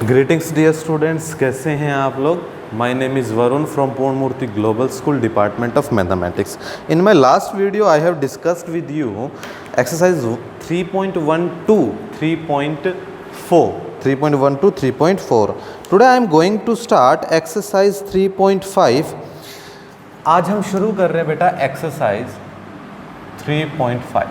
Greetings dear students, कैसे हैं आप लोग। My name is Varun from Purna Murthy global school department of mathematics. In my last video I have discussed with you exercise 3.12 3.4 today I am going to start exercise 3.5। आज हम शुरू कर रहे हैं बेटा एक्सरसाइज 3.5।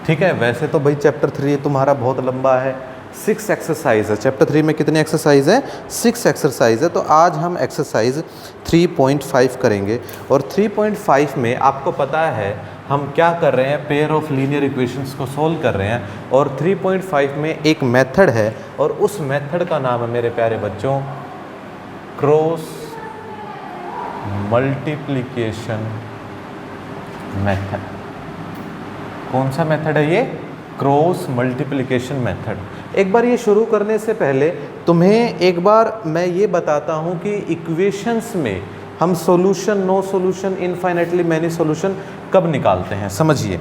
ठीक है, वैसे तो भाई चैप्टर 3 तुम्हारा बहुत लंबा है, 6 एक्सरसाइज है। चैप्टर 3 में कितनी एक्सरसाइज है? 6 एक्सरसाइज है। तो आज हम एक्सरसाइज 3.5 करेंगे। और 3.5 में आपको पता है हम क्या कर रहे हैं, पेयर ऑफ लीनियर इक्वेशंस को सोल्व कर रहे हैं। और 3.5 में एक मेथड है और उस मेथड का नाम है मेरे प्यारे बच्चों क्रॉस मल्टीप्लिकेशन मेथड। कौन सा मेथड है ये? Cross multiplication method. एक बार ये शुरू करने से पहले तुम्हें एक बार मैं ये बताता हूँ कि इक्वेशंस में हम solution, no solution, infinitely many solution कब निकालते हैं। समझिए,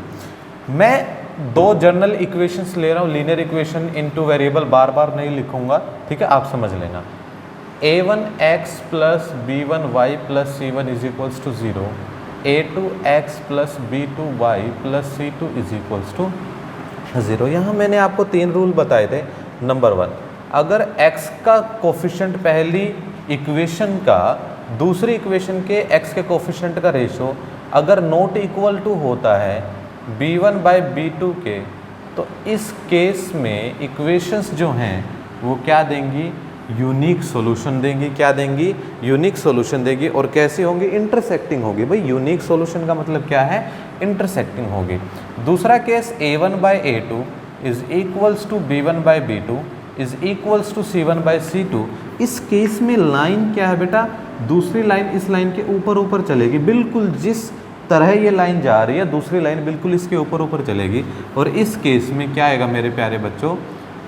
मैं दो जनरल इक्वेशंस ले रहा हूँ, लीनियर इक्वेशन इनटू वेरिएबल, बार बार नहीं लिखूंगा, ठीक है, आप समझ लेना। a1x plus b1y plus c1 is equals to 0, a2x plus b2y plus c2 is equals to 0। यहाँ मैंने आपको 3 रूल बताए थे। नंबर 1, अगर x का कोफिशिएंट पहली इक्वेशन का दूसरी इक्वेशन के x के कोफिशिएंट का रेशो अगर नॉट इक्वल टू होता है b1 बाई b2 के, तो इस केस में इक्वेशंस जो हैं वो क्या देंगी? यूनिक सॉल्यूशन देंगी। क्या देंगी? यूनिक सॉल्यूशन देगी। और कैसी होंगी? इंटरसेक्टिंग होगी। भाई यूनिक सॉल्यूशन का मतलब क्या है? इंटरसेक्टिंग होगी। दूसरा case a1 by a2 is equals to b1 by b2 is equals to c1 by c2। इस केस में लाइन क्या है बेटा? दूसरी लाइन इस लाइन के ऊपर ऊपर चलेगी। बिल्कुल जिस तरह ये लाइन जा रही है दूसरी लाइन बिल्कुल इसके ऊपर ऊपर चलेगी। और इस केस में क्या आएगा मेरे प्यारे बच्चों?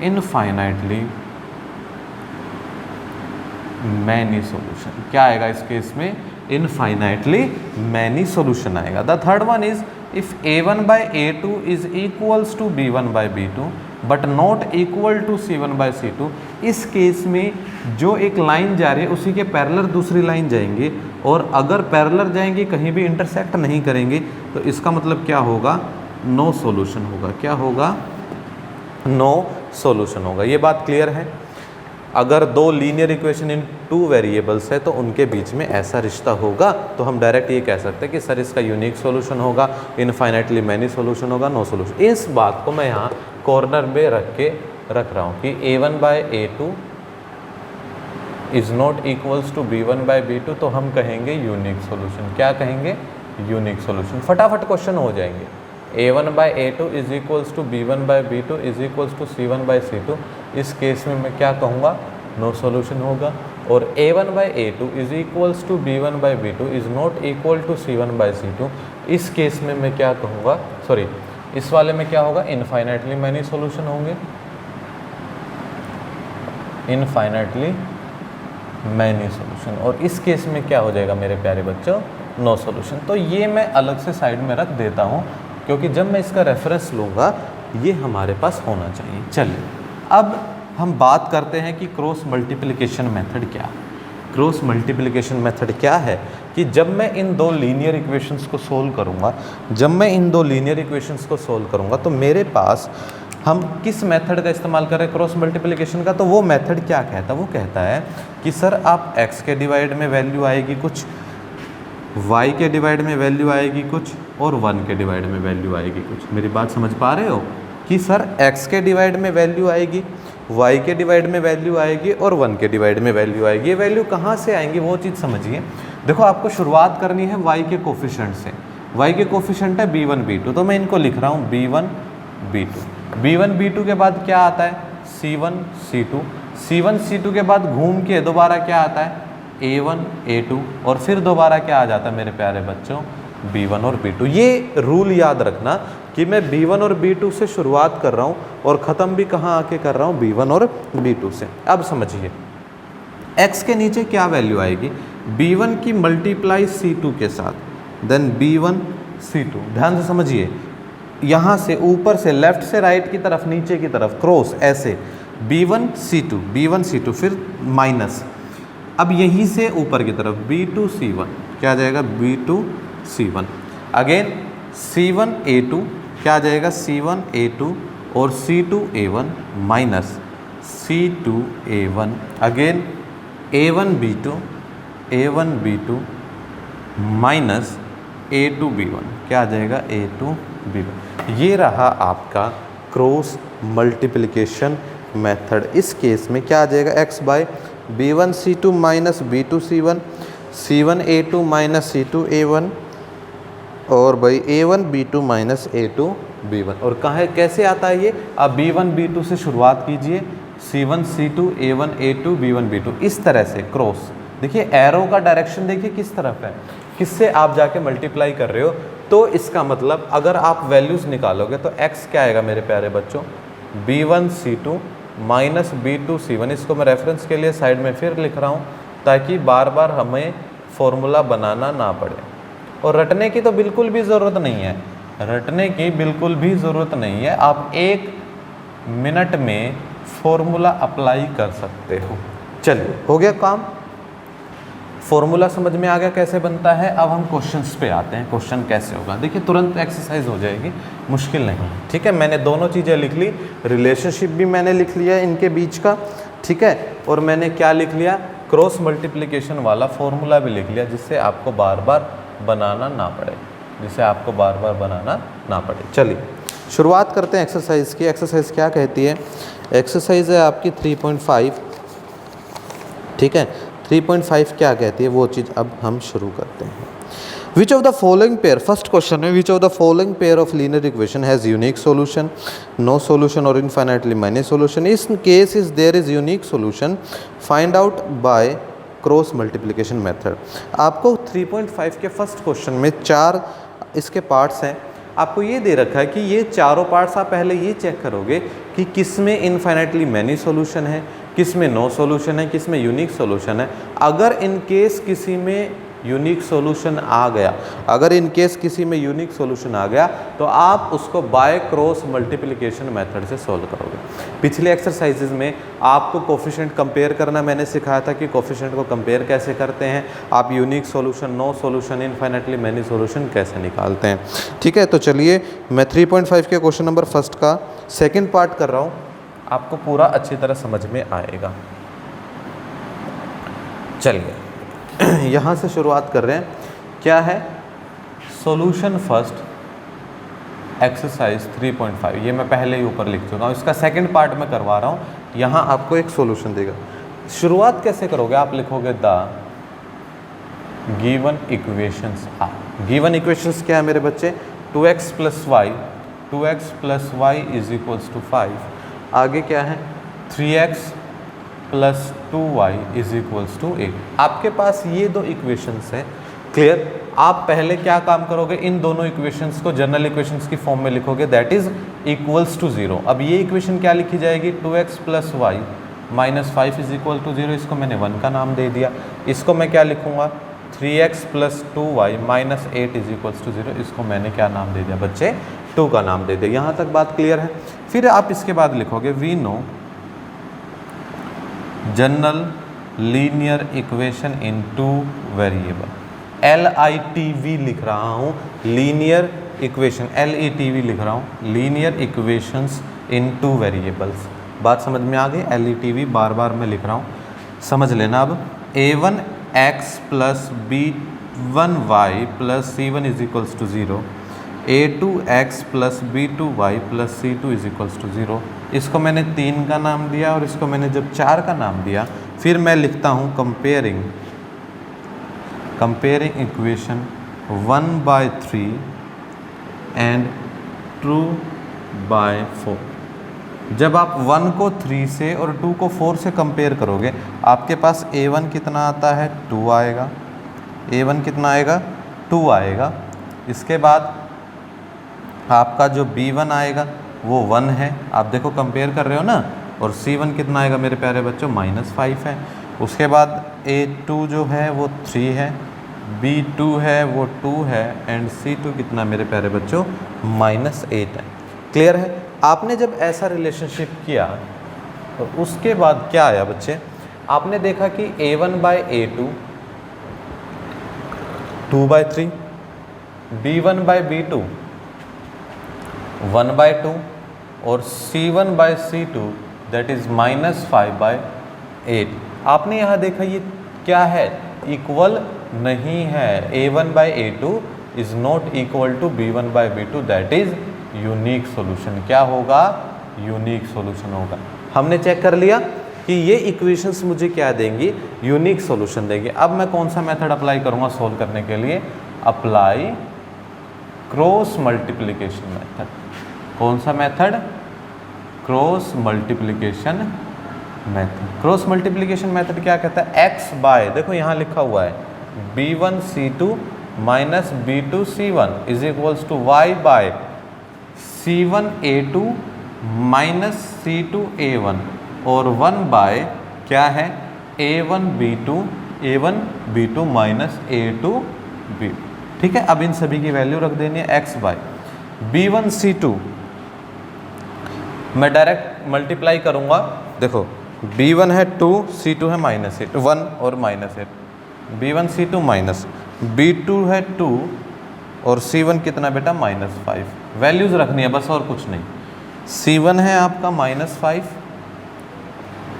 Infinitely many solution. क्या आएगा इस केस में? इनफाइनाइटली मैनी सॉल्यूशन आएगा। The third one is if a1 by a2 is equals to b1 by b2 but not equal to c1 by c2। इस केस में जो एक लाइन जा रही है उसी के पैरेलल दूसरी लाइन जाएंगे, और अगर पैरेलल जाएंगे कहीं भी इंटरसेक्ट नहीं करेंगे, तो इसका मतलब क्या होगा? नो सॉल्यूशन होगा। क्या होगा? नो सॉल्यूशन होगा। ये बात क्लियर है? अगर दो लीनियर इक्वेशन इन 2 वेरिएबल्स है तो उनके बीच में ऐसा रिश्ता होगा तो हम डायरेक्ट ये कह सकते हैं कि सर इसका यूनिक सॉल्यूशन होगा, इनफाइनाइटली मैनी सॉल्यूशन होगा, नो सॉल्यूशन। इस बात को मैं यहाँ कॉर्नर में रख रहा हूँ कि a1 by a2 is not equals to b1 by b2, तो हम कहेंगे यूनिक सॉल्यूशन। क्या कहेंगे? Unique solution. फटाफट क्वेश्चन हो जाएंगे। a1 by a2 is equals to b1 by b2 is equals to c1 by c2। इस केस में मैं क्या कहूँगा? नो सॉल्यूशन होगा। और a1 by a2 is equals to b1 by b2 is not equal to c1 by c2। इस case में मैं क्या कहूँगा? सॉरी, इस वाले में क्या होगा? इनफाइनाइटली मैनी सॉल्यूशन होंगे। Infinitely many solution. और इस केस में क्या हो जाएगा मेरे प्यारे बच्चों? No solution. तो ये मैं अलग से साइड में रख देता हूँ क्योंकि जब मैं इसका रेफरेंस लूँगा ये हमारे पास होना चाहिए। चलिए अब हम बात करते हैं कि क्रॉस मल्टीप्लिकेशन मेथड क्या है। क्रॉस मल्टीप्लिकेशन मेथड क्या है कि जब मैं इन दो लीनियर इक्वेशंस को सोल्व करूँगा, तो मेरे पास हम किस मेथड का इस्तेमाल कर रहे हैं क्रॉस मल्टीप्लिकेशन का? तो वो मेथड क्या कहता है? वो कहता है कि सर आप x के डिवाइड में वैल्यू आएगी कुछ, y के डिवाइड में वैल्यू आएगी कुछ, और 1 के डिवाइड में वैल्यू आएगी कुछ। मेरी बात समझ पा रहे हो कि सर x के डिवाइड में वैल्यू आएगी, y के डिवाइड में वैल्यू आएगी और 1 के डिवाइड में वैल्यू आएगी। ये वैल्यू कहाँ से आएंगी वो चीज़ समझिए। देखो आपको शुरुआत करनी है y के कोफिशिएंट से। y के कोफिशिएंट है b1 b2, तो मैं इनको लिख रहा हूँ b1 b2। b1 b2 के बाद क्या आता है? c1 c2। c1 c2 के बाद घूम के दोबारा क्या आता है? a1 a2, और फिर दोबारा क्या आ जाता है मेरे प्यारे बच्चों? b1 और b2। ये रूल याद रखना कि मैं b1 और b2 से शुरुआत कर रहा हूँ और ख़त्म भी कहाँ आके कर रहा हूँ? b1 और b2 से। अब समझिए x के नीचे क्या वैल्यू आएगी? b1 की मल्टीप्लाई c2 के साथ, देन b1 c2। ध्यान से समझिए, यहाँ से ऊपर से लेफ्ट से राइट की तरफ, नीचे की तरफ क्रॉस ऐसे B1 C2 फिर माइनस, अब यहीं से ऊपर की तरफ B2C1 क्या आ जाएगा B2C1, अगेन C1A2 क्या आ जाएगा C1A2 और C2A1 minus C2A1, again A1B2 minus A2B1 क्या आ जाएगा A2B1। ये रहा आपका क्रॉस मल्टीप्लिकेशन मेथड। इस केस में क्या आ जाएगा x bye B1C2 minus B2C1, C1A2 minus C2A1 और भाई A1B2 माइनस A2B1। और कहाँ है, कैसे आता है ये, आप B1B2 से शुरुआत कीजिए, C1C2 A1 A2 B1 B2 इस तरह से क्रॉस। देखिए एरो का डायरेक्शन देखिए किस तरफ है, किससे आप जाके मल्टीप्लाई कर रहे हो। तो इसका मतलब अगर आप वैल्यूज़ निकालोगे तो x क्या आएगा मेरे प्यारे बच्चों, B1C2 माइनस B2C1। इसको मैं रेफरेंस के लिए साइड में फिर लिख रहा हूँ ताकि बार बार हमें फॉर्मूला बनाना ना पड़े। और रटने की तो बिल्कुल भी ज़रूरत नहीं है, रटने की बिल्कुल भी ज़रूरत नहीं है, आप 1 मिनट में फॉर्मूला अप्लाई कर सकते हो। चलिए हो गया काम, फॉर्मूला समझ में आ गया कैसे बनता है। अब हम क्वेश्चंस पे आते हैं, क्वेश्चन कैसे होगा। देखिए तुरंत एक्सरसाइज हो जाएगी, मुश्किल नहीं, ठीक है। मैंने दोनों चीज़ें लिख ली, रिलेशनशिप भी मैंने लिख लिया इनके बीच का, ठीक है, और मैंने क्या लिख लिया, क्रॉस मल्टीप्लिकेशन वाला फॉर्मूला भी लिख लिया, जिससे आपको बार बार बनाना ना पड़े, चलिए शुरुआत करते हैं एक्सरसाइज की। एक्सरसाइज क्या कहती है, एक्सरसाइज है आपकी 3.5, ठीक है। 3.5 क्या कहती है वो चीज़ अब हम शुरू करते हैं। Which of the following pair, first question है, which of the following pair of linear equation has unique solution, no solution और इनफाइनाइटली मैनी सोल्यूशन। इस case is there is unique solution, find out by cross multiplication method. आपको 3.5 के first question में 4 इसके parts हैं। आपको ये दे रखा है कि ये चारों पार्ट्स आप पहले ये चेक करोगे कि किस में इनफाइनाइटली मैनी सॉल्यूशन है, किस में नो सॉल्यूशन है, किस में यूनिक सॉल्यूशन है। अगर इन केस किसी में यूनिक सॉल्यूशन आ गया, अगर इन केस किसी में यूनिक सॉल्यूशन आ गया तो आप उसको बाय क्रॉस मल्टीप्लिकेशन मेथड से सॉल्व करोगे। पिछले एक्सरसाइजेज में आपको कोफिशिएंट कंपेयर करना मैंने सिखाया था कि कोफिशिएंट को कंपेयर कैसे करते हैं, आप unique solution, no solution, infinitely many solution कैसे निकालते हैं, ठीक है। तो चलिए मैं 3.5 के क्वेश्चन नंबर फर्स्ट का सेकेंड पार्ट कर रहा हूँ, आपको पूरा अच्छी तरह समझ में आएगा। चलिए यहाँ से शुरुआत कर रहे हैं, क्या है, सॉल्यूशन फर्स्ट एक्सरसाइज 3.5, ये मैं पहले ही ऊपर लिख चुका हूँ, इसका सेकंड पार्ट में करवा रहा हूँ। यहाँ आपको एक सॉल्यूशन देगा। शुरुआत कैसे करोगे, आप लिखोगे the given equations are. Given equations क्या है मेरे बच्चे, 2x plus y is equals to 5, आगे क्या है 3x plus 2y is equals to 8। आपके पास ये दो इक्वेशंस हैं, क्लियर। आप पहले क्या काम करोगे, इन दोनों इक्वेशंस को जनरल इक्वेशंस की फॉर्म में लिखोगे, दैट इज इक्वल्स टू 0। अब ये इक्वेशन क्या लिखी जाएगी, 2x plus y minus 5 is equal to 0, इसको मैंने 1 का नाम दे दिया। इसको मैं क्या लिखूंगा, 3x plus 2y minus 8 is equals to 0, इसको मैंने क्या नाम दे दिया बच्चे, 2 का नाम दे दिया। यहाँ तक बात क्लियर है। फिर आप इसके बाद लिखोगे we know general linear equation in 2 variable, LITV लिख रहा हूँ, लीनियर इक्वेशन, LETV लिख रहा हूँ, लीनियर इक्वेशंस इन 2 वेरिएबल्स। बात समझ में आ गई, LETV बार बार मैं लिख रहा हूँ, समझ लेना। अब A1x plus B1y plus C1 is equals to 0, A2x plus B2y plus C2 is equals to 0। इसको मैंने 3 का नाम दिया और इसको मैंने जब 4 का नाम दिया, फिर मैं लिखता हूँ कंपेयरिंग इक्वेशन 1/3 एंड 2/4। जब आप 1 को 3 से और 2 को 4 से कंपेयर करोगे, आपके पास A1 कितना आता है, 2 आएगा, A1 कितना आएगा, 2 आएगा। इसके बाद आपका जो B1 आएगा वो 1 है, आप देखो कंपेयर कर रहे हो ना, और C1 कितना आएगा मेरे प्यारे बच्चों, -5 है। उसके बाद A2 जो है वो 3 है, B2 है वो 2 है, एंड C2 कितना मेरे प्यारे बच्चों, -8 है। क्लियर है। आपने जब ऐसा रिलेशनशिप किया तो उसके बाद क्या आया बच्चे, आपने देखा कि a1 by a2 2/3, b1 by b2 1/2 और c1 by c2 that is -5/8। आपने यहाँ देखा ये क्या है, इक्वल नहीं है। a1 by a2 is not equal to b1 by b2 that is unique solution. क्या होगा, यूनिक सॉल्यूशन होगा। हमने चेक कर लिया कि ये इक्वेशंस मुझे क्या देंगी, यूनिक सॉल्यूशन देंगे। अब मैं कौन सा मेथड अप्लाई करूँगा सोल्व करने के लिए, अप्लाई क्रॉस मल्टीप्लिकेशन मेथड। कौन सा method, cross multiplication method. Cross multiplication method क्या कहता है, x बाय, देखो यहाँ लिखा हुआ है b1c2 minus b2c1 is equals to y by c1a2 minus c2a1 और 1 बाय क्या है a1b2 माइनस a2b। ठीक है, अब इन सभी की वैल्यू रख देनी है। x बाय b1c2 मैं डायरेक्ट मल्टीप्लाई करूंगा। देखो b1 है 2, c2 है -8 1 और -8, b1c2 माइनस b2 है 2 और c1 कितना बेटा -5। वैल्यूज रखनी है बस और कुछ नहीं। c1 है आपका -5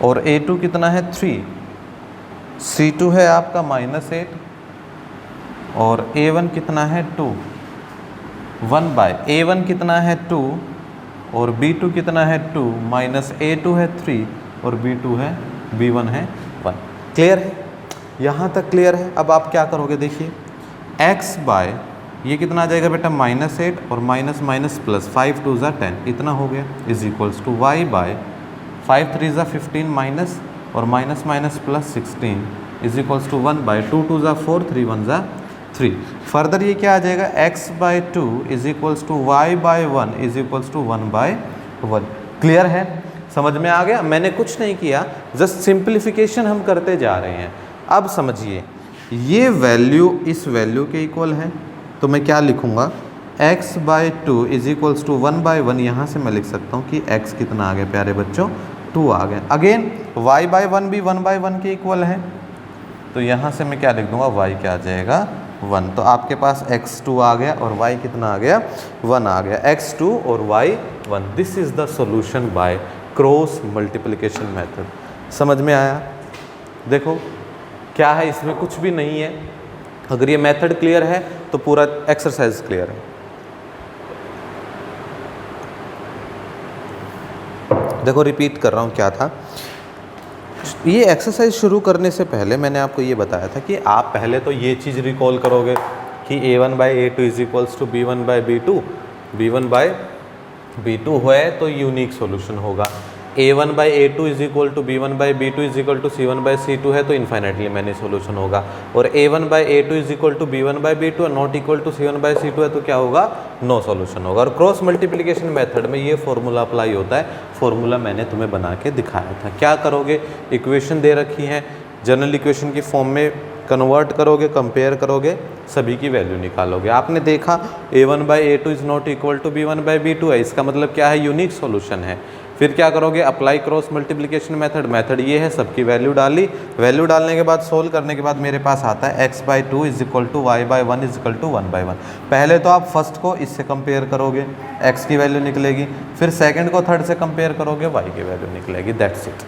और a2 कितना है 3, c2 है आपका -8 और a1 कितना है 2, 1 बाय a1 कितना है 2 और b2 कितना है 2 माइनस a2 है 3 और b1 है 1। क्लियर है, यहाँ तक क्लियर है। अब आप क्या करोगे, देखिए x बाय ये कितना आ जाएगा बेटा -8 और माइनस माइनस प्लस 5 2 ज़ा 10 इतना हो गया is equals to y by 5 3 ज़ा 15 माइनस और minus minus plus 16 is equals to 1 by 2 2 ज़ा 4 3 1 ज़ा 3। फर्दर ये क्या आ जाएगा, x by 2 is equals to y by 1 is equals to 1 by 1। Clear है, समझ में आ गया। मैंने कुछ नहीं किया, जस्ट सिंप्लीफिकेशन हम करते जा रहे हैं। अब समझिए ये वैल्यू इस वैल्यू के इक्वल है, तो मैं क्या लिखूंगा, x by 2 is equals to 1 by 1। यहाँ से मैं लिख सकता हूँ कि x कितना आ गया प्यारे बच्चों, 2 आ गया। अगेन y बाय 1 भी 1 बाय 1 के इक्वल है, तो यहाँ से मैं क्या लिख दूंगा, y क्या आ जाएगा 1। तो आपके पास x2 आ गया और y कितना आ गया 1 आ गया, x2 और y 1। This is the solution bye cross multiplication method. समझ में आया, देखो क्या है, इसमें कुछ भी नहीं है। अगर ये मेथड क्लियर है तो पूरा एक्सरसाइज क्लियर है। देखो रिपीट कर रहा हूँ क्या था। ये एक्सरसाइज शुरू करने से पहले मैंने आपको ये बताया था कि आप पहले तो ये चीज़ रिकॉल करोगे कि a1 by a2 is equals to b1 by b2, b1 by b2 है तो यूनिक सॉल्यूशन होगा। a1 by a2 is equal to b1 by b2 is equal to c1 by c2 है तो इन्फाइनाइटली मैनी सॉल्यूशन होगा। और a1 by a2 is equal to b1 by b2 और not equal to c1 by c2 है तो क्या होगा, no solution होगा। और क्रॉस मल्टीप्लिकेशन मेथड में ये फॉर्मूला अप्लाई होता है। फॉर्मूला मैंने तुम्हें बना के दिखाया था। क्या करोगे, इक्वेशन दे रखी है, जनरल इक्वेशन की फॉर्म में कन्वर्ट करोगे, कंपेयर करोगे, सभी की वैल्यू निकालोगे। आपने देखा a1 by a2 is not equal to b1 by b2 है, इसका मतलब क्या है, यूनिक सॉल्यूशन है। फिर क्या करोगे, apply cross multiplication method. Method ये है, सबकी वैल्यू डाली, वैल्यू डालने के बाद सोल्व करने के बाद मेरे पास आता है x by 2 is equal to y by 1 is equal to 1 by 1। पहले तो आप फर्स्ट को इससे कंपेयर करोगे, x की वैल्यू निकलेगी, फिर सेकंड को थर्ड से कंपेयर करोगे, y की वैल्यू निकलेगी। That's it,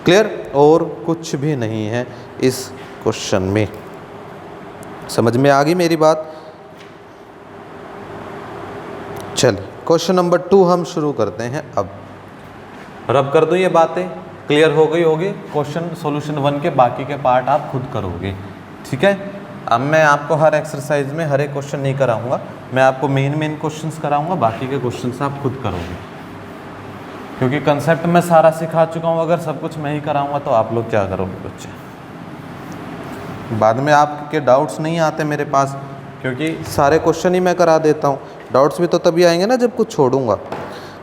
clear. और कुछ भी नहीं है इस क्वेश्चन में। समझ में आ गई मेरी बात। चलिए क्वेश्चन नंबर 2 हम शुरू करते हैं। अब रब कर दो, ये बातें क्लियर हो गई होगी। क्वेश्चन सॉल्यूशन 1 के बाकी के पार्ट आप खुद करोगे, ठीक है। अब मैं आपको हर एक्सरसाइज में हर एक क्वेश्चन नहीं कराऊंगा, मैं आपको मेन क्वेश्चंस कराऊंगा, बाकी के क्वेश्चंस आप खुद करोगे, क्योंकि कंसेप्ट मैं सारा सिखा चुका हूँ। अगर सब कुछ मैं ही कराऊंगा तो आप लोग क्या करोगे बच्चे, बाद में आपके डाउट्स नहीं आते मेरे पास, क्योंकि सारे क्वेश्चन ही मैं करा देता हूँ। डाउट्स भी तो तभी आएंगे ना जब कुछ छोड़ूंगा।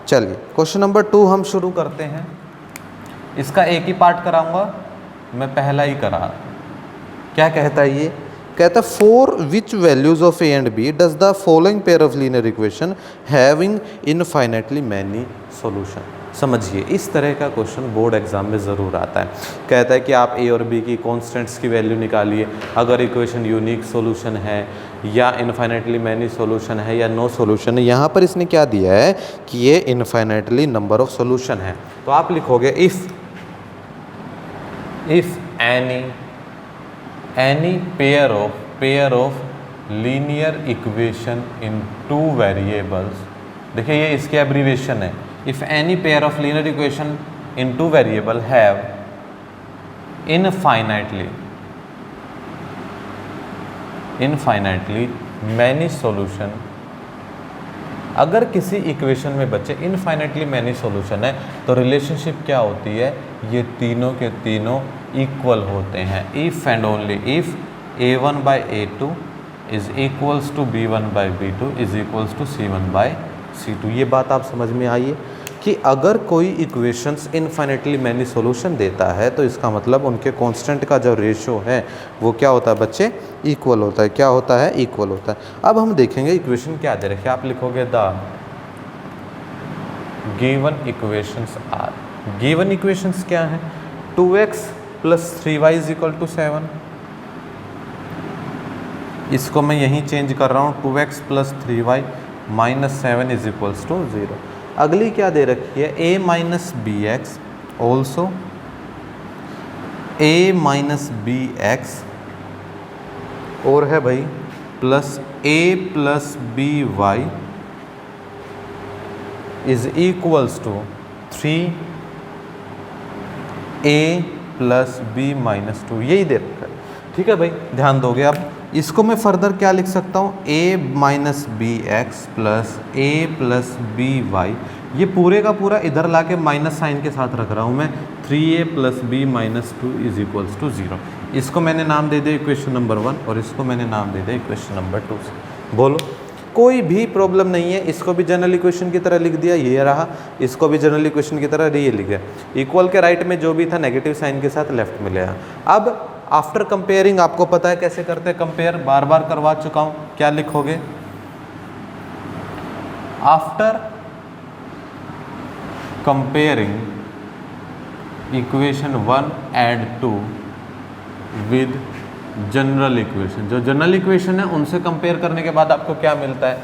चलिए क्वेश्चन नंबर 2 हम शुरू करते हैं। इसका एक ही पार्ट कराऊंगा, मैं पहला ही करा। क्या कहता है ये, कहता है for which values of A and B does the following pair of linear equation having infinitely many solution. समझिए, इस तरह का क्वेश्चन बोर्ड एग्जाम में ज़रूर आता है। कहता है कि आप ए और बी की कॉन्स्टेंट्स की वैल्यू निकालिए, अगर इक्वेशन यूनिक सॉल्यूशन है या इनफाइनाइटली मैनी सॉल्यूशन है या नो सॉल्यूशन है। यहाँ पर इसने क्या दिया है कि ये इनफाइनाइटली नंबर ऑफ सॉल्यूशन है, तो आप लिखोगे if any pair of linear equation in two variables, देखिए ये इसकी एब्रीवेशन है, if any pair of linear equation in two variable have infinitely many solution, अगर किसी इक्वेशन में बच्चे इनफाइनाइटली मैनी सॉल्यूशन है तो रिलेशनशिप क्या होती है, ये तीनों के तीनों इक्वल होते हैं। If and only if a1 by a2 is equals to b1 by b2 is equals to c1 by c2। ये बात आप समझ में आई है कि अगर कोई इक्वेशंस इनफाइनाइटली मैनी सॉल्यूशन देता है तो इसका मतलब उनके कांस्टेंट का जो रेशो है वो क्या होता है बच्चे, इक्वल होता है। क्या होता है, इक्वल होता है। अब हम देखेंगे इक्वेशन क्या दे रखे, आप लिखोगे the given equations are, given equations क्या है, 2x + 3y = 7, इसको मैं यहीं चेंज कर रहा हूँ, 2x + 3y - 7 = 0। अगली क्या दे रखी है, a - bx also a - bx, और है भाई plus a + by is equals to 3a + b - 2, यही दे रखा है। ठीक है भाई, ध्यान दोगे। अब इसको मैं फर्दर क्या लिख सकता हूँ, a - bx + a + by, ये पूरे का पूरा इधर लाके माइनस साइन के साथ रख रहा हूँ मैं, 3a + b - 2 = 0। इसको मैंने नाम दे दिया इक्वेशन नंबर 1 और इसको मैंने नाम दे दिया इक्वेशन नंबर 2 से। बोलो, कोई भी प्रॉब्लम नहीं है। इसको भी जनरल इक्वेशन की तरह लिख दिया, ये रहा, इसको भी जनरल इक्वेशन की तरह ये लिख दिया। इक्वल के राइट में जो भी था नेगेटिव साइन के साथ लेफ्ट में ले आया। अब आफ्टर कंपेयरिंग आपको पता है कैसे करते हैं कंपेयर, बार बार करवा चुका हूँ। क्या लिखोगे, after comparing equation 1 and 2 with general equation, जो जनरल इक्वेशन है उनसे कंपेयर करने के बाद आपको क्या मिलता है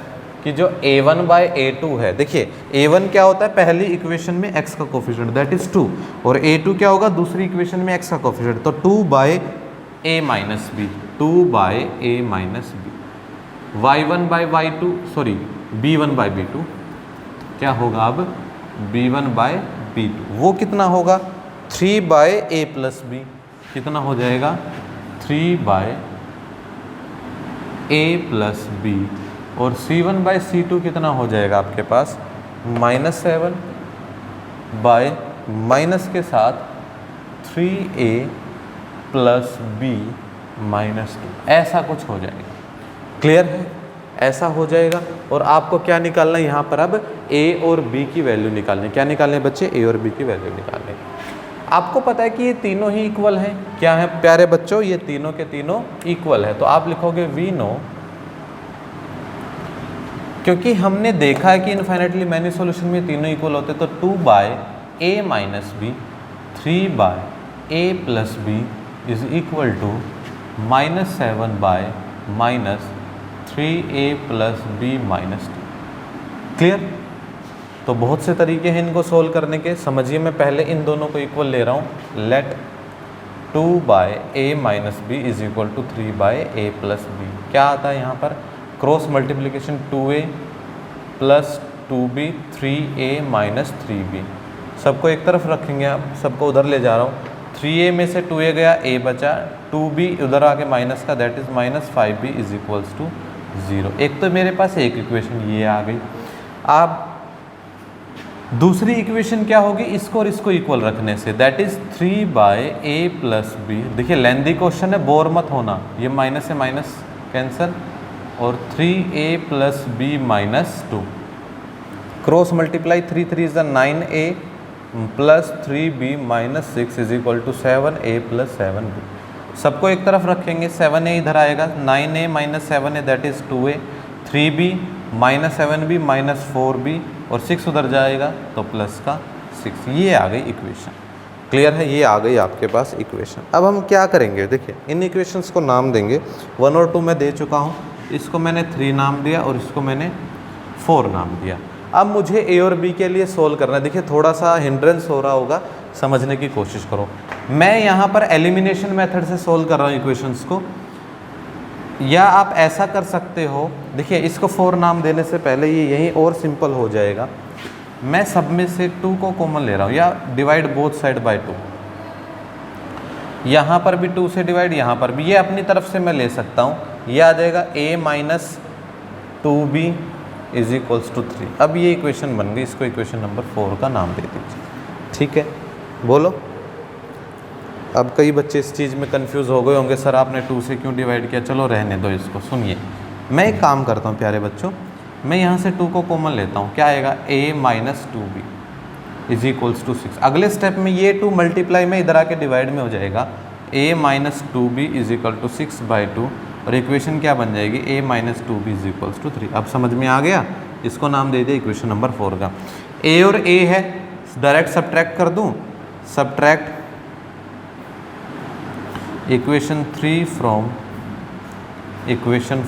कि जो a1 by a2 है, देखिए a1 क्या होता है, पहली इक्वेशन में x का कोफिशिएंट दैट इज 2, और a2 क्या होगा, दूसरी इक्वेशन में x का कोफिशिएंट, तो 2 by a - b, 2 by a - b, y1 by y2 sorry b1 by b2 क्या होगा अब, b1 by b2, वो कितना होगा, 3 by a + b, कितना हो जाएगा, 3 by a + b, और c1 by c2 कितना हो जाएगा आपके पास, -7 by माइनस के साथ 3a + b - 2, ऐसा कुछ हो जाएगा। क्लियर है, ऐसा हो जाएगा। और आपको क्या निकालना है यहाँ पर, अब a और b की वैल्यू निकालनी। क्या निकालने बच्चे, a और b की वैल्यू निकालनी। आपको पता है कि ये तीनों ही इक्वल हैं। क्या है प्यारे बच्चों, ये तीनों के तीनों इक्वल है, तो आप लिखोगे वी नो, क्योंकि हमने देखा है कि इनफाइनाइटली मैनी सॉल्यूशन में तीनों इक्वल होते, तो 2 by a - b, 3 by a + b is equal to -7 by -3a + b - 2। Clear. तो बहुत से तरीके हैं इनको सोल्व करने के, समझिए मैं पहले इन दोनों को इक्वल ले रहा हूँ। Let 2 by a - b is equal to 3 by a + b, क्या आता है यहाँ पर, cross multiplication 2a + 2b 3a - 3b, सबको एक तरफ रखेंगे, आप सबको उधर ले जा रहा हूँ। 3a में से 2a गया, a बचा, 2b उधर आके माइनस का, that is -5b is equals to 0। एक तो मेरे पास एक इक्वेशन ये आ गई। अब दूसरी इक्वेशन क्या होगी, इसको और इसको इक्वल रखने से, that is 3 by a + b। देखिए लेंदी क्वेश्चन है, बोर मत होना, ये माइनस से माइनस कैंसिल, और 3a + b - 2, cross multiply 3 3 is 9a + 3b - 6 is equal to 7a + 7b। सबको एक तरफ रखेंगे, 7a इधर आएगा, 9a - 7a that is 2a, 3b - 7b - 4b, और 6 उधर जाएगा तो प्लस का 6, ये आ गई इक्वेशन। क्लियर है, ये आ गई आपके पास इक्वेशन। अब हम क्या करेंगे, देखिए इन इक्वेशंस को नाम देंगे। 1 और 2 मैं दे चुका हूँ, इसको मैंने 3 नाम दिया और इसको मैंने 4 नाम दिया। अब मुझे ए और बी के लिए सोल्व करना है। देखिए थोड़ा सा हिंड्रेंस हो रहा होगा, समझने की कोशिश करो। मैं यहाँ पर एलिमिनेशन मेथड से सोल्व कर रहा हूँ इक्वेशंस को, या आप ऐसा कर सकते हो। देखिए इसको 4 नाम देने से पहले ये यहीं और सिंपल हो जाएगा। मैं सब में से 2 को कॉमन ले रहा हूँ, या डिवाइड बोथ साइड बाय 2। यहाँ पर भी 2 से डिवाइड, यहाँ पर भी, ये अपनी तरफ से मैं ले सकता हूँ। ये आ जाएगा a minus 2b is equals to 3। अब ये इक्वेशन बन गई, इसको इक्वेशन नंबर 4 का नाम दे दीजिए। ठीक है, बोलो। अब कई बच्चे इस चीज़ में कंफ्यूज हो गए होंगे, सर आपने 2 से क्यों डिवाइड किया। चलो रहने दो इसको, सुनिए। मैं एक काम करता हूँ प्यारे बच्चों, मैं यहाँ से 2 को कॉमन लेता हूँ। क्या आएगा, a minus 2b is equals to 6। अगले स्टेप में ये 2 मल्टीप्लाई में इधर आके डिवाइड में हो जाएगा। a minus 2b is equal to 6/2, और इक्वेशन क्या बन जाएगी, a minus 2b is equals to 3। अब समझ में आ गया, इसको नाम दे दिया इक्वेशन नंबर 4 का। a और a है, डायरेक्ट सब्ट्रैक्ट कर दूँ। सब्ट्रैक्ट इक्वेशन 3 फ्रॉम इक्वेशन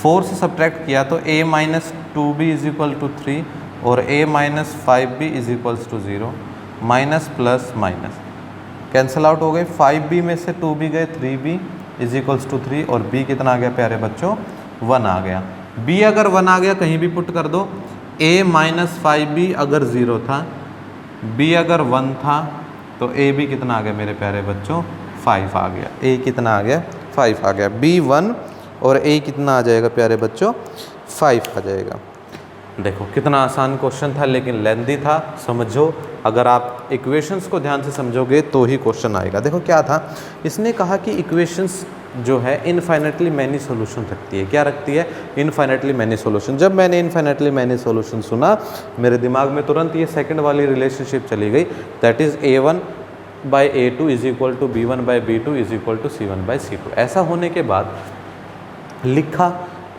4 से सब्ट्रैक्ट किया तो a minus 2b is equal to 3 और a minus 5b is equals to 0। Minus plus minus cancel out हो गए। 5b में से 2b गए, 3b इज इक्वल्स टू 3, और b कितना आ गया प्यारे बच्चों, 1 आ गया। b अगर 1 आ गया कहीं भी पुट कर दो। a माइनस 5b अगर 0 था, b अगर 1 था, तो a भी कितना आ गया मेरे प्यारे बच्चों, 5 आ गया। a कितना आ गया, 5 आ गया। b 1 और a कितना आ जाएगा प्यारे बच्चों, 5 आ जाएगा। देखो कितना आसान क्वेश्चन था, लेकिन लेंदी था। समझो, अगर आप इक्वेशंस को ध्यान से समझोगे तो ही क्वेश्चन आएगा। देखो क्या था, इसने कहा कि इक्वेशंस जो है इनफाइनेटली मैनी सॉल्यूशन रखती है। क्या रखती है, इनफाइनेटली मैनी सॉल्यूशन। जब मैंने इनफाइनेटली मैनी सॉल्यूशन सुना, मेरे दिमाग में तुरंत ये सेकंड वाली रिलेशनशिप चली गई, that is a1/a2 is equal to b1/b2 is equal to c1/c2। ऐसा होने के बाद लिखा,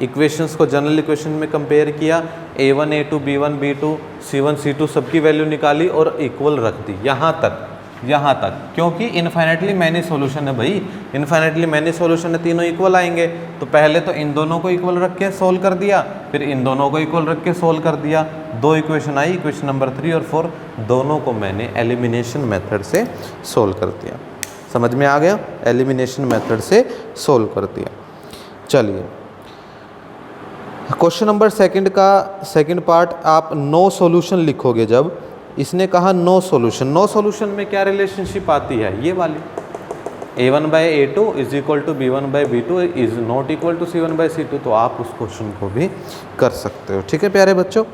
इक्वेशंस को जनरल इक्वेशन में कंपेयर किया, a1 a2 b1 b2 c1 c2 सबकी वैल्यू निकाली और इक्वल रख दी। यहाँ तक क्योंकि इनफाइनेटली मैनी सॉल्यूशन है भाई, इनफाइनेटली मैनी सॉल्यूशन है, तीनों इक्वल आएंगे। तो पहले तो इन दोनों को इक्वल रख के सोल्व कर दिया, फिर इन दोनों को इक्वल रख के सोल्व कर दिया। 2 इक्वेशन आई, इक्वेशन नंबर 3 और 4, दोनों को मैंने एलिमिनेशन मेथड से सोल्व कर दिया। समझ में आ गया, एलिमिनेशन मेथड से सोल्व कर दिया। चलिए क्वेश्चन नंबर सेकंड का सेकंड पार्ट, आप नो सॉल्यूशन लिखोगे। जब इसने कहा नो सॉल्यूशन, नो सॉल्यूशन में क्या रिलेशनशिप आती है, ये वाली a1/a2 is equal to b1/b2 is not equal to c1/c2। तो आप उस क्वेश्चन को भी कर सकते हो। ठीक है प्यारे बच्चों।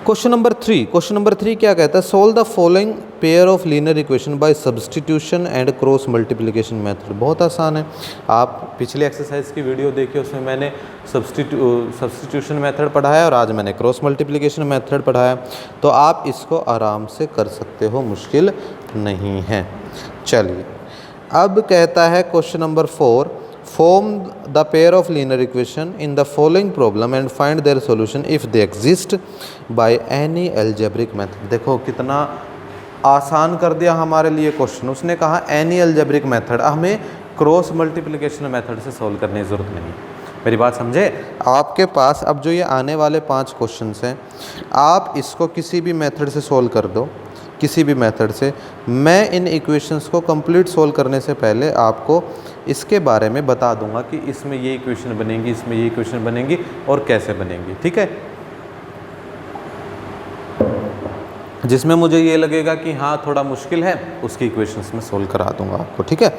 क्वेश्चन नंबर 3 क्या कहता है, solve the following pair of linear equation by substitution and cross multiplication method. बहुत आसान है, आप पिछले एक्सरसाइज की वीडियो देखिए, उसमें मैंने सब्सटीट्यूशन मेथड पढ़ाया और आज मैंने क्रॉस मल्टीप्लिकेशन मेथड पढ़ाया। तो आप इसको आराम से कर सकते हो, मुश्किल नहीं है। चलिए अब कहता है question number 4, form the pair of linear equation in the following problem and find their solution if they exist by any algebraic method। देखो कितना आसान कर दिया हमारे लिए क्वेश्चन। उसने कहा एनी अलजेब्रिक मेथड, हमें क्रॉस मल्टीप्लिकेशन मेथड से सोल्व करने की ज़रूरत नहीं। मेरी बात समझे, आपके पास अब जो ये आने वाले 5 क्वेश्चंस हैं, आप इसको किसी भी मेथड से सोल्व कर दो, किसी भी मेथड से। मैं इन इक्वेशंस को कंप्लीट सोल्व करने से पहले आपको इसके बारे में बता दूंगा कि इसमें ये इक्वेशन बनेंगी, इसमें ये इक्वेशन बनेंगी और कैसे बनेंगी। ठीक है, जिसमें मुझे ये लगेगा कि हाँ थोड़ा मुश्किल है, उसकी इक्वेशंस में सोल्व करा दूंगा आपको। ठीक है,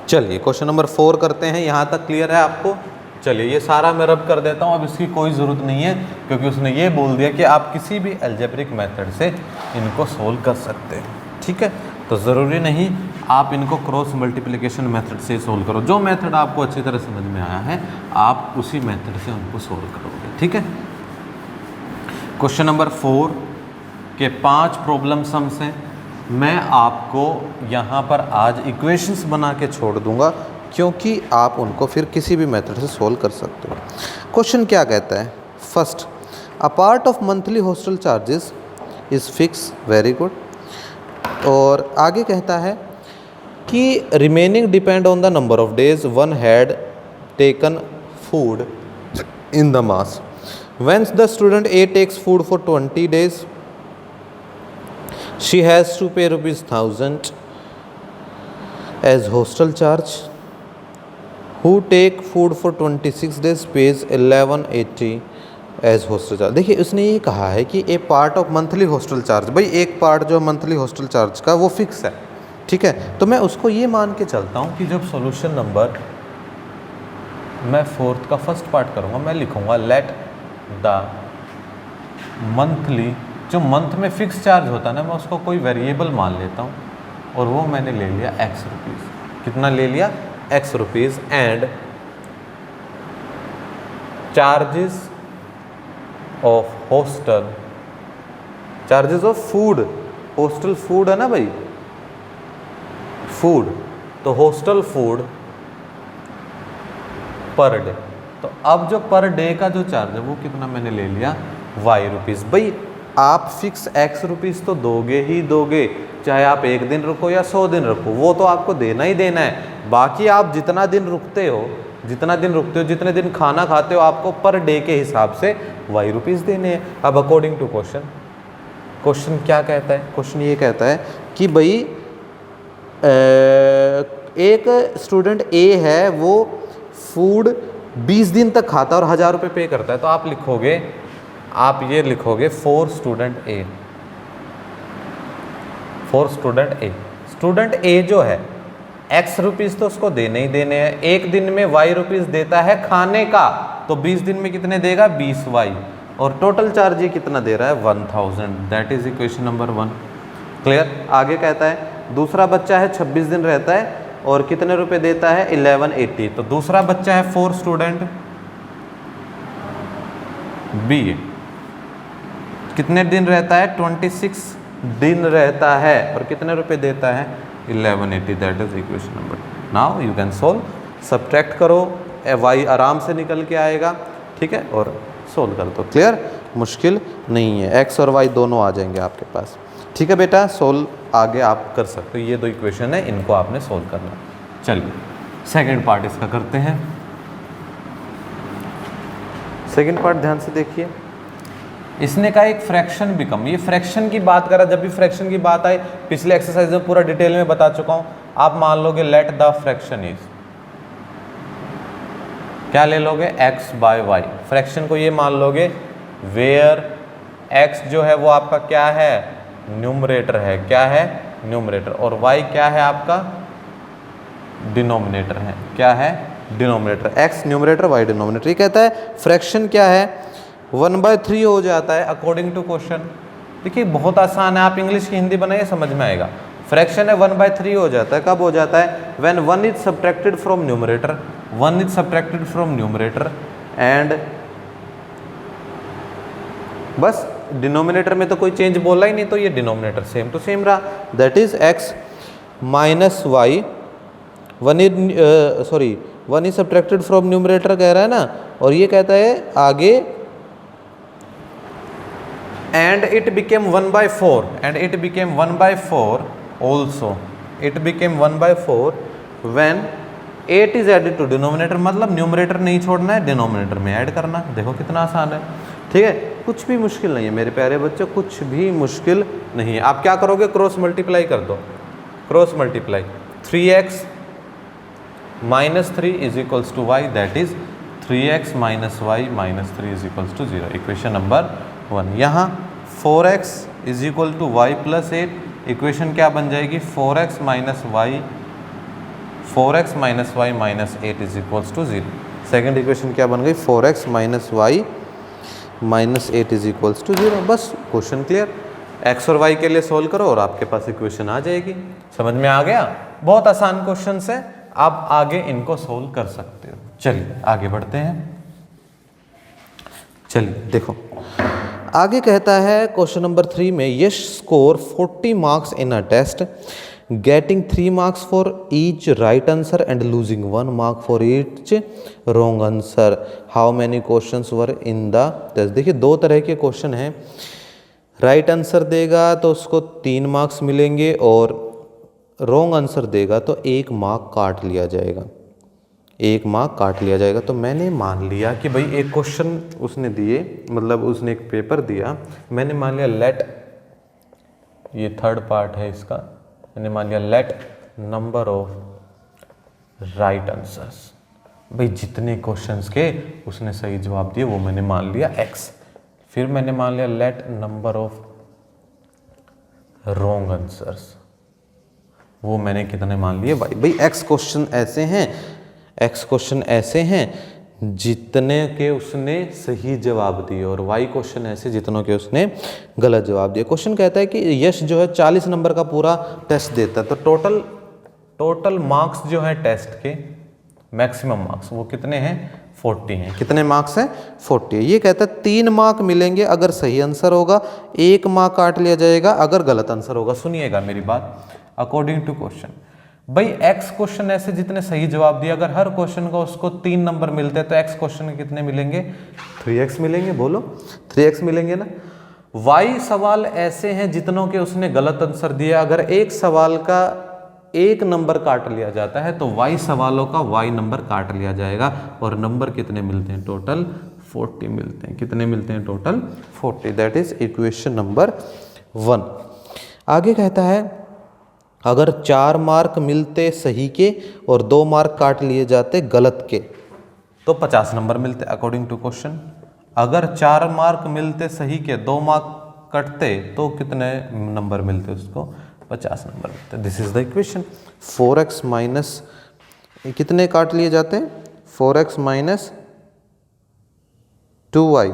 चलिए क्वेश्चन नंबर 4 करते हैं। यहाँ तक क्लियर है आपको? चलिए ये सारा मैं रब कर देता हूँ, अब इसकी कोई ज़रूरत नहीं है, क्योंकि उसने ये बोल दिया कि आप किसी भी अलजेब्रिक मेथड से इनको सोल्व कर सकते हैं। ठीक है, तो ज़रूरी नहीं आप इनको क्रॉस मल्टीप्लिकेशन मेथड से सोल्व करो। जो मेथड आपको अच्छी तरह समझ में आया है, आप उसी मेथड से उनको सोल्व करोगे। ठीक है, क्वेश्चन नंबर 4 के 5 प्रॉब्लम सम्स हैं। मैं आपको यहाँ पर आज इक्वेशंस बना के छोड़ दूँगा, क्योंकि आप उनको फिर किसी भी मेथड से सोल्व कर सकते हो। क्वेश्चन क्या कहता है? First, a part of monthly hostel charges is fix, very good. और आगे कहता है कि remaining depend on the number of days one had taken food in the mass. When the student A takes food for 20 days, she has to pay ₹1000 as hostel charge. Who take food for 26 days pays 1180 as hostel charge. देखिए उसने ये कहा है कि a part of monthly hostel charge, भाई एक part जो monthly hostel charge का वो फिक्स है, ठीक है। तो मैं उसको ये मान के चलता हूँ कि जब सॉल्यूशन नंबर मैं फोर्थ का फर्स्ट पार्ट करूँगा, मैं लिखूँगा लेट द मंथली, जो मंथ में फिक्स चार्ज होता है ना, मैं उसको कोई वेरिएबल मान लेता हूँ और वो मैंने ले लिया X रुपीज़। कितना ले लिया? X rupees. And charges of hostel, charges of food, hostel food है ना भाई, फूड, तो हॉस्टल फूड पर डे। तो अब जो पर डे का जो चार्ज है वो कितना मैंने ले लिया? Y rupees. भाई आप फिक्स X रुपीज़ तो दोगे ही दोगे, चाहे आप एक दिन रुको या 100 दिन रुको, वो तो आपको देना ही देना है। बाकी आप जितना दिन रुकते हो, जितने दिन खाना खाते हो, आपको पर डे के हिसाब से Y रुपीज़ देने हैं। अब अकॉर्डिंग टू क्वेश्चन क्या कहता है? क्वेश्चन ये कहता है कि भाई एक स्टूडेंट A है, वो फूड 20 दिन तक खाता है और 1000 रुपये पे करता है। तो आप ये लिखोगे for student A, student A जो है X रुपीज़ तो उसको देने ही देने हैं। एक दिन में Y रुपीज़ देता है खाने का, तो 20 दिन में कितने देगा? 20Y। और टोटल चार्ज ये कितना दे रहा है? 1000। That is equation number 1। Clear? आगे कहता है दूसरा बच्चा है 26 दिन रहता है और कितने रुपए देता है? 1180। तो दूसरा बच्चा है फॉर स्टूडेंट B, कितने दिन रहता है? 26 दिन रहता है और कितने रुपए देता है? 1180। That is equation number. Now you can solve, subtract करो, Y आराम से निकल के आएगा, ठीक है, और सोल्व कर दो। क्लियर? मुश्किल नहीं है, X और Y दोनों आ जाएंगे आपके पास, ठीक है बेटा। सोल्व आगे आप कर सकते हो, ये दो इक्वेशन है, इनको आपने सोल्व करना। चलिए सेकंड पार्ट इसका करते हैं। सेकंड पार्ट ध्यान से देखिए, इसने कहा एक फ्रैक्शन बिकम, ये फ्रैक्शन की बात करा। जब भी फ्रैक्शन की बात आई, पिछले एक्सरसाइज में पूरा डिटेल में बता चुका हूं। आप मान लोगे लेट द फ्रैक्शन इज, क्या ले लोगे? X bye Y। फ्रैक्शन को ये मान लोगे वेयर X जो है वो आपका क्या है? न्यूमरेटर है। क्या है? न्यूमरेटर। और Y क्या है आपका? डिनोमिनेटर है। क्या है? Denominator. X numerator, Y denominator. ये कहता है फ्रैक्शन क्या है? 1/3 हो जाता है अकॉर्डिंग टू क्वेश्चन। देखिए बहुत आसान है, आप इंग्लिश की हिंदी बनाइए, समझ में आएगा। फ्रैक्शन है 1/3 हो जाता है। कब हो जाता है? When 1 is subtracted from numerator, 1 is subtracted from numerator and बस डिनोमिनेटर में तो कोई चेंज बोला ही नहीं, तो ये डिनोमिनेटर सेम टू सेम रहा। That is X minus Y। 1 is subtracted from numerator कह रहा है ना, और ये कहता है आगे and it became 1/4 and it became 1/4 also, it became 1/4 when 8 is added to denominator। मतलब न्यूमरेटर नहीं छोड़ना है, डिनोमिनेटर में ऐड करना। देखो कितना आसान है, ठीक है। कुछ भी मुश्किल नहीं है मेरे प्यारे बच्चों, कुछ भी मुश्किल नहीं है। आप क्या करोगे? क्रॉस मल्टीप्लाई कर दो, cross multiply. 3x minus 3 is equals to y, that is 3x minus y minus 3 is equals to 0। Equation number 1। यहाँ 4x is equal to y plus 8, इक्वेशन क्या बन जाएगी? 4x minus y minus 8 is equals to 0। Second equation क्या बन गई? 4x minus y minus 8 is equals to 0। बस question clear. x और y के लिए सोल्व करो और आपके पास इक्वेशन आ जाएगी। समझ में आ गया? बहुत आसान क्वेश्चन है, आप आगे इनको सोल्व कर सकते हो। चलिए आगे बढ़ते हैं। चलिए देखो आगे कहता है क्वेश्चन नंबर 3 में, Yash score 40 marks in a test, getting 3 marks for each right answer and losing 1 mark for each wrong answer. How many questions were in the test. देखिए दो तरह के क्वेश्चन हैं। राइट आंसर देगा तो उसको 3 मार्क्स मिलेंगे और रॉन्ग आंसर देगा तो 1 मार्क काट लिया जाएगा, 1 मार्क काट लिया जाएगा। तो मैंने मान लिया कि भाई एक क्वेश्चन उसने दिए, मतलब उसने एक पेपर दिया, मैंने मान लिया लेट, ये थर्ड पार्ट है इसका, मैंने मान लिया let number of right answers, भाई जितने क्वेश्चंस के उसने सही जवाब दिए वो मैंने मान लिया x। फिर मैंने मान लिया let number of wrong answers, वो मैंने कितने मान लिए y। भाई x क्वेश्चन ऐसे हैं, x क्वेश्चन ऐसे हैं जितने के उसने सही जवाब दिए और y क्वेश्चन ऐसे जितनों के उसने गलत जवाब दिए। क्वेश्चन कहता है कि यश जो है 40 नंबर का पूरा टेस्ट देता है, तो टोटल मार्क्स जो है टेस्ट के मैक्सिमम मार्क्स वो कितने हैं, 40 हैं। कितने मार्क्स हैं, 40। ये कहता है 3 मार्क मिलेंगे अगर सही आंसर होगा, 1 मार्क काट लिया जाएगा अगर गलत आंसर होगा। सुनिएगा मेरी बात, अकॉर्डिंग टू क्वेश्चन, भाई x क्वेश्चन ऐसे जितने सही जवाब दिए, अगर हर क्वेश्चन का उसको 3 नंबर मिलते हैं तो x क्वेश्चन के कितने मिलेंगे, 3x मिलेंगे। बोलो 3x मिलेंगे ना। y सवाल ऐसे हैं जितनों के उसने गलत आंसर दिया, अगर एक सवाल का 1 नंबर काट लिया जाता है तो y सवालों का y नंबर काट लिया जाएगा और नंबर कितने मिलते हैं, टोटल 40 मिलते हैं। कितने मिलते हैं, total 40। That is equation number 1। आगे कहता है अगर 4 मार्क मिलते सही के और 2 मार्क काट लिए जाते गलत के तो 50 नंबर मिलते अकॉर्डिंग टू क्वेश्चन। अगर 4 मार्क मिलते सही के, 2 मार्क कटते तो कितने नंबर मिलते उसको, 50 नंबर मिलते। This is the equation. 4x minus कितने काट लिए जाते हैं, 4x minus 2y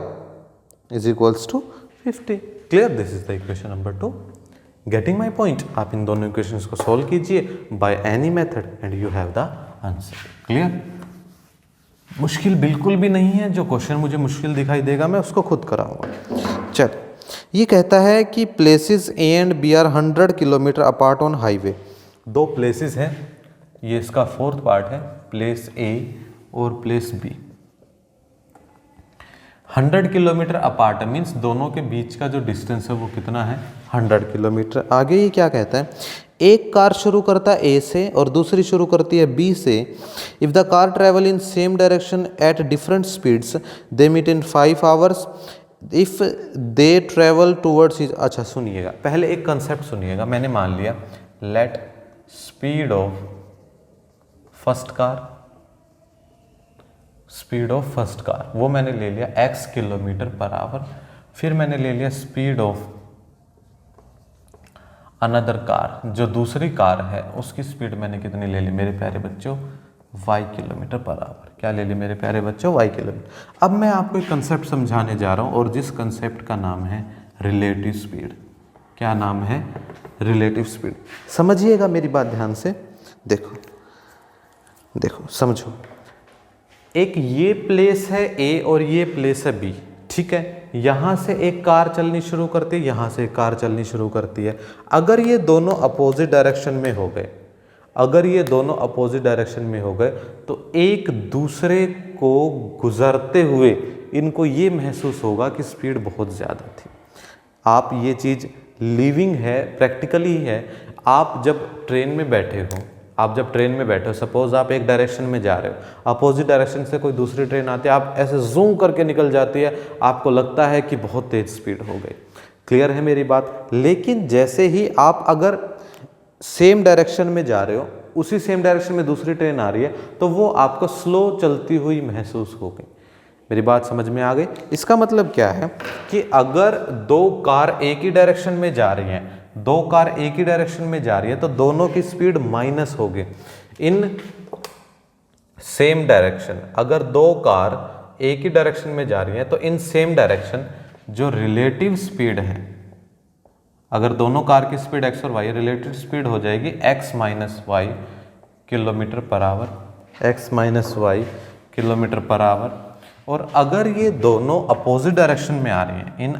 is equals to 50। Clear, this is the equation number 2। Getting my point. आप इन दोनों इक्वेशंस को सॉल्व कीजिए by any method and you have the answer. Clear, मुश्किल बिल्कुल भी नहीं है। जो क्वेश्चन मुझे मुश्किल दिखाई देगा मैं उसको खुद कराऊंगा। चल, ये कहता है कि places A and B are 100 kilometre apart on highway. 2 places हैं, ये इसका 4th पार्ट है, प्लेस ए और place B. 100 kilometre apart means दोनों के बीच का जो डिस्टेंस है वो कितना है, 100 किलोमीटर। आगे ये क्या कहता है, एक कार शुरू करता है ए से और दूसरी शुरू करती है बी से। If the car travel in same direction at different speeds they meet in 5 hours if they travel towards. अच्छा सुनिएगा, पहले एक कंसेप्ट सुनिएगा। मैंने मान लिया let speed of first car, speed of first car वो मैंने ले लिया x किलोमीटर पर आवर। फिर मैंने ले लिया स्पीड ऑफ अनदर कार, जो दूसरी कार है उसकी स्पीड मैंने कितनी ले ली मेरे प्यारे बच्चों, y किलोमीटर पर आवर। क्या ले ली मेरे प्यारे बच्चों, y किलोमीटर। अब मैं आपको एक कंसेप्ट समझाने जा रहा हूँ और जिस कंसेप्ट का नाम है रिलेटिव स्पीड। क्या नाम है, रिलेटिव स्पीड। समझिएगा मेरी बात ध्यान से, देखो देखो समझो। एक ये प्लेस है ए और ये प्लेस है बी, ठीक है। यहाँ से एक कार चलनी शुरू करती है, यहाँ से एक कार चलनी शुरू करती है। अगर ये दोनों अपोजिट डायरेक्शन में हो गए, अगर ये दोनों अपोजिट डायरेक्शन में हो गए तो एक दूसरे को गुजरते हुए इनको ये महसूस होगा कि स्पीड बहुत ज़्यादा थी। आप ये चीज़ लिविंग है, प्रैक्टिकली है। आप जब ट्रेन में बैठे हो, आप जब ट्रेन में बैठे हो, सपोज आप एक डायरेक्शन में जा रहे हो, अपोजिट डायरेक्शन से कोई दूसरी ट्रेन आती है, आप ऐसे जूम करके निकल जाती है, आपको लगता है कि बहुत तेज स्पीड हो गई। क्लियर है मेरी बात। लेकिन जैसे ही आप अगर सेम डायरेक्शन में जा रहे हो, उसी सेम डायरेक्शन में दूसरी ट्रेन आ रही है, तो वो आपको स्लो चलती हुई महसूस होगी। मेरी बात समझ में आ गई। इसका मतलब क्या है कि अगर 2 कार एक ही डायरेक्शन में जा रही हैं, 2 कार एक ही डायरेक्शन में जा रही है तो दोनों की स्पीड माइनस होगी इन सेम डायरेक्शन। अगर 2 कार एक ही डायरेक्शन में जा रही है तो इन सेम डायरेक्शन जो रिलेटिव स्पीड है, अगर दोनों कार की स्पीड x और y, रिलेटिव स्पीड हो जाएगी x minus y kilometre per hour, x minus y kilometre per hour. और अगर ये दोनों अपोजिट डायरेक्शन में आ रही हैं, इन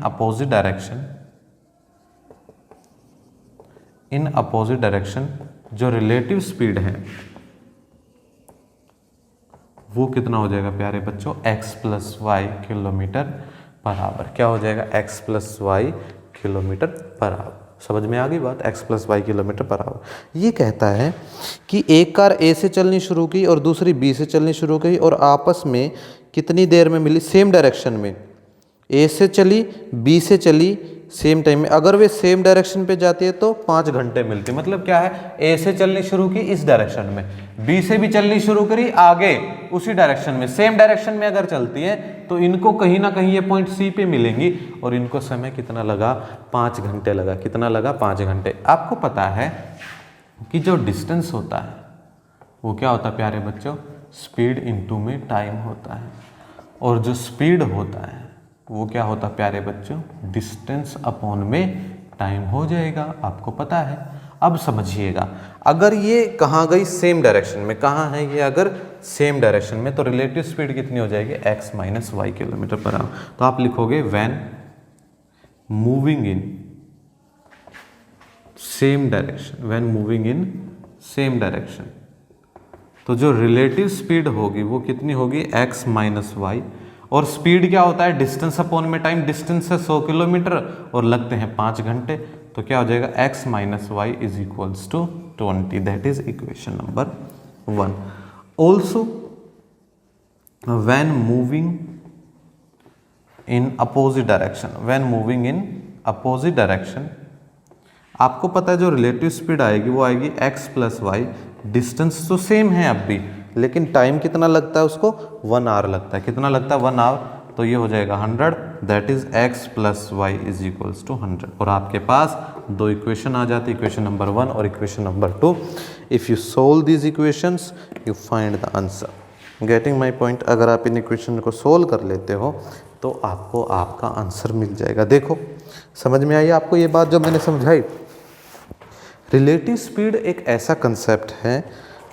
अपोजिट डायरेक्शन जो रिलेटिव स्पीड है वो कितना हो जाएगा प्यारे बच्चों, x plus y kilometre per hour. क्या हो जाएगा, x plus y kilometre per hour. समझ में आ गई बात, x + y kilometre per hour. ये कहता है कि एक कार A से चलनी शुरू की और दूसरी B से चलनी शुरू की और आपस में कितनी देर में मिली, सेम डायरेक्शन में। A से चली, B से चली सेम टाइम में, अगर वे सेम डायरेक्शन पे जाती है तो 5 घंटे मिलते। मतलब क्या है, A से चलनी शुरू की इस डायरेक्शन में, B से भी चलनी शुरू करी आगे उसी डायरेक्शन में, सेम डायरेक्शन में अगर चलती है तो इनको कहीं ना कहीं ये पॉइंट C पे मिलेंगी और इनको समय कितना लगा, 5 घंटे लगा। कितना लगा, 5 घंटे। आपको पता है कि जो डिस्टेंस होता है वो क्या होता है प्यारे बच्चों, स्पीड इनटू में टाइम होता है, और जो स्पीड होता है वो क्या होता है प्यारे बच्चों, डिस्टेंस अपॉन में टाइम हो जाएगा। आपको पता है। अब समझिएगा, अगर ये कहाँ गई, सेम डायरेक्शन में। कहाँ है ये, अगर सेम डायरेक्शन में, तो रिलेटिव स्पीड कितनी हो जाएगी, x - y kilometre per our. तो आप लिखोगे when moving in same direction, when moving in same direction, तो जो रिलेटिव स्पीड होगी वो कितनी होगी, x - y। और स्पीड क्या होता है, डिस्टेंस अपॉन में टाइम। डिस्टेंस है 100 किलोमीटर और लगते हैं 5 घंटे, तो क्या हो जाएगा, x - y = 20। That is equation number 1। Also when moving in opposite direction, when moving in opposite direction, आपको पता है जो रिलेटिव स्पीड आएगी वो आएगी x + y। डिस्टेंस तो सेम है अब भी, लेकिन टाइम कितना लगता है उसको, 1 आवर लगता है। कितना लगता है, 1 आवर। तो ये हो जाएगा 100। That is x + y = 100। और आपके पास 2 इक्वेशन आ जाती है, इक्वेशन नंबर 1 और equation number 2। If you solve these equations you find the answer. Getting my point. अगर आप इन इक्वेशन को सोल्व कर लेते हो तो आपको आपका आंसर मिल जाएगा। देखो समझ में आई आपको ये बात जो मैंने समझाई। रिलेटिव स्पीड एक ऐसा कंसेप्ट है,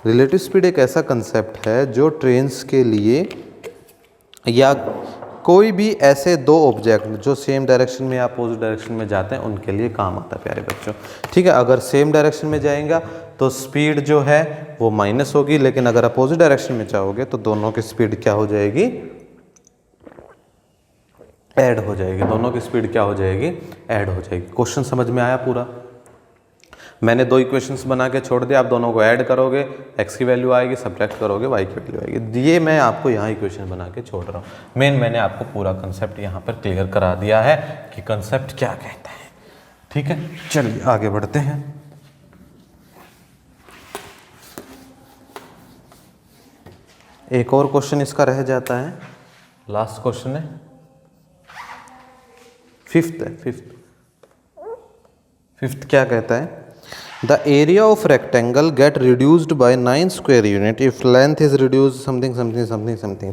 रिलेटिव स्पीड एक ऐसा कंसेप्ट है जो ट्रेन्स के लिए या कोई भी ऐसे 2 ऑब्जेक्ट जो सेम डायरेक्शन में या अपोजिट डायरेक्शन में जाते हैं उनके लिए काम आता है प्यारे बच्चों। ठीक है, अगर सेम डायरेक्शन में जाएगा तो स्पीड जो है वो माइनस होगी, लेकिन अगर अपोजिट डायरेक्शन में जाओगे तो दोनों की स्पीड क्या हो जाएगी, ऐड हो जाएगी। दोनों की स्पीड क्या हो जाएगी, ऐड हो जाएगी। क्वेश्चन समझ में आया पूरा। मैंने 2 इक्वेशंस बना के छोड़ दिया, आप दोनों को ऐड करोगे, x की वैल्यू आएगी, सब्ट्रैक्ट करोगे y की वैल्यू आएगी। ये मैं आपको यहाँ इक्वेशन बना के छोड़ रहा हूँ। मैंने आपको पूरा कंसेप्ट यहाँ पर क्लियर करा दिया है कि कंसेप्ट क्या कहता है। ठीक है, चलिए आगे बढ़ते हैं। एक और क्वेश्चन इसका रह जाता है, लास्ट क्वेश्चन है, 5th है। 5th क्या कहता है, The area of rectangle get reduced by 9 square unit if length is reduced something.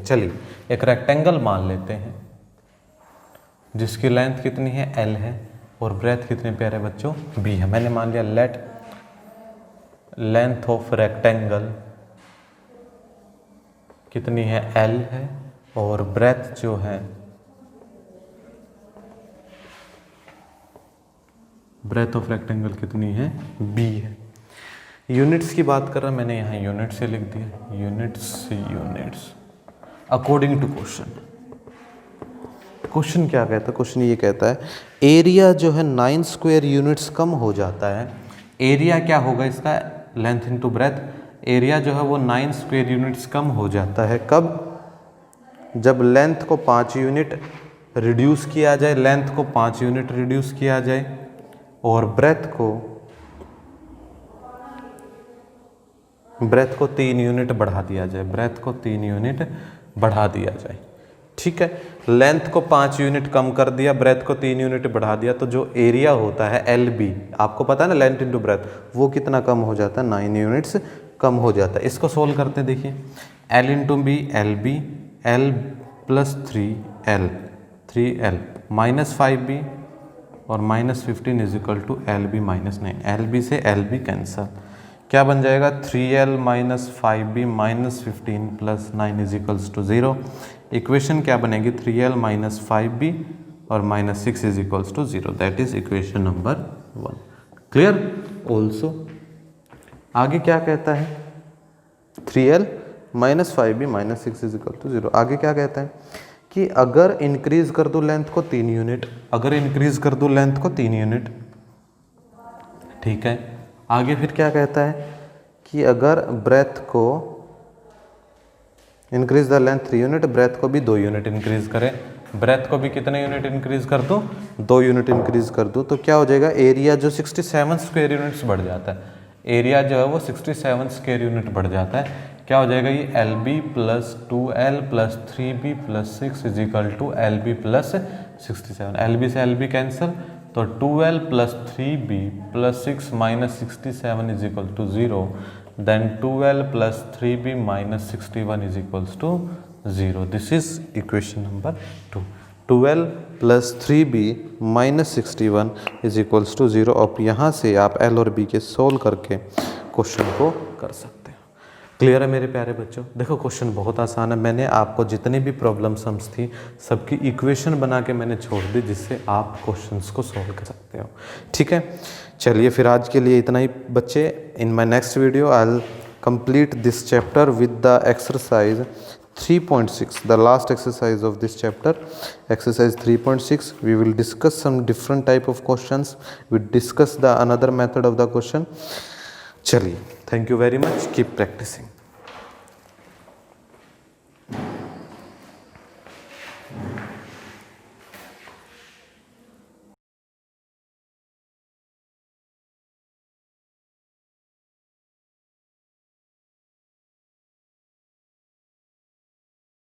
चलिए एक रेक्टेंगल मान लेते हैं जिसकी लेंथ कितनी है, L है, और ब्रेथ कितने प्यारे बच्चों, B है। मैंने मान लिया लेट लेंथ ऑफ रेक्टेंगल कितनी है, L है, और ब्रेथ जो है, ब्रेथ ऑफ रेक्टेंगल कितनी है, B है। यूनिट्स की बात कर रहा मैंने यहाँ यूनिट से लिख दिया, units according to question. Question क्या कहता है, क्वेश्चन ये कहता है एरिया जो है 9 स्क्वायर यूनिट्स कम हो जाता है। एरिया क्या होगा इसका, लेंथ इनटू ब्रेथ। एरिया जो है वो 9 स्क्वायर यूनिट्स कम हो जाता है। कब, जब लेंथ को 5 यूनिट रिड्यूस किया जाए, लेंथ को 5 यूनिट रिड्यूस किया जाए और ब्रेथ को 3 यूनिट बढ़ा दिया जाए, ब्रेथ को 3 यूनिट बढ़ा दिया जाए। ठीक है, लेंथ को 5 यूनिट कम कर दिया, ब्रेथ को 3 यूनिट बढ़ा दिया, तो जो एरिया होता है LB, आपको पता है ना, लेंथ इनटू ब्रेथ, वो कितना कम हो जाता है, 9 यूनिट्स कम हो जाता है। इसको सोल्व करते देखिए, L into B LB, L + 3L, 3L -5B और -15 = LB - 9। LB से LB कैंसल, क्या बन जाएगा, 3L - 5B - 15 + 9 = 0। इक्वेशन क्या बनेगी, 3L - 5B और -6 = 0। That is equation number 1। Clear. Also आगे क्या कहता है, 3L - 5B - 6 = 0। आगे क्या कहता है कि कि अगर इंक्रीज कर दूं लेंथ को 3 यूनिट, अगर इंक्रीज कर दूं लेंथ को 3 यूनिट, ठीक है। आगे फिर क्या कहता है कि अगर ब्रेथ को increase the length 3 unit, breadth को भी 2 यूनिट इंक्रीज करें। ब्रेथ को भी कितने यूनिट इंक्रीज कर दूं? 2 यूनिट इंक्रीज कर दूं, तो क्या हो जाएगा, एरिया जो 67 स्क्वायर यूनिट्स बढ़ जाता है, एरिया जो है वो 67 स्क्वायर यूनिट बढ़ जाता है। क्या हो जाएगा, ये L B plus 2L plus 3B plus 6 is equal to L B plus 67। L B से एल बी कैंसिल, तो 2L plus 3B plus 6 minus 67 is equal to 0, then 2L plus 3B minus 61 is equals to 0। This is equation number 2। 2L plus 3B minus 61 is equals to 0। अब यहाँ से आप L और B के solve करके question को कर सकते हो। क्लियर है मेरे प्यारे बच्चों? देखो क्वेश्चन बहुत आसान है, मैंने आपको जितनी भी प्रॉब्लम सम्स थी सबकी इक्वेशन बना के मैंने छोड़ दी, जिससे आप क्वेश्चंस को सॉल्व कर सकते हो। ठीक है, चलिए फिर आज के लिए इतना ही बच्चे। In my next video I will complete this chapter with the exercise 3.6, the last exercise of this chapter, exercise 3.6. We will discuss some different type of questions. We discuss the another method of the question. चलिए, thank you very much. Keep practicing.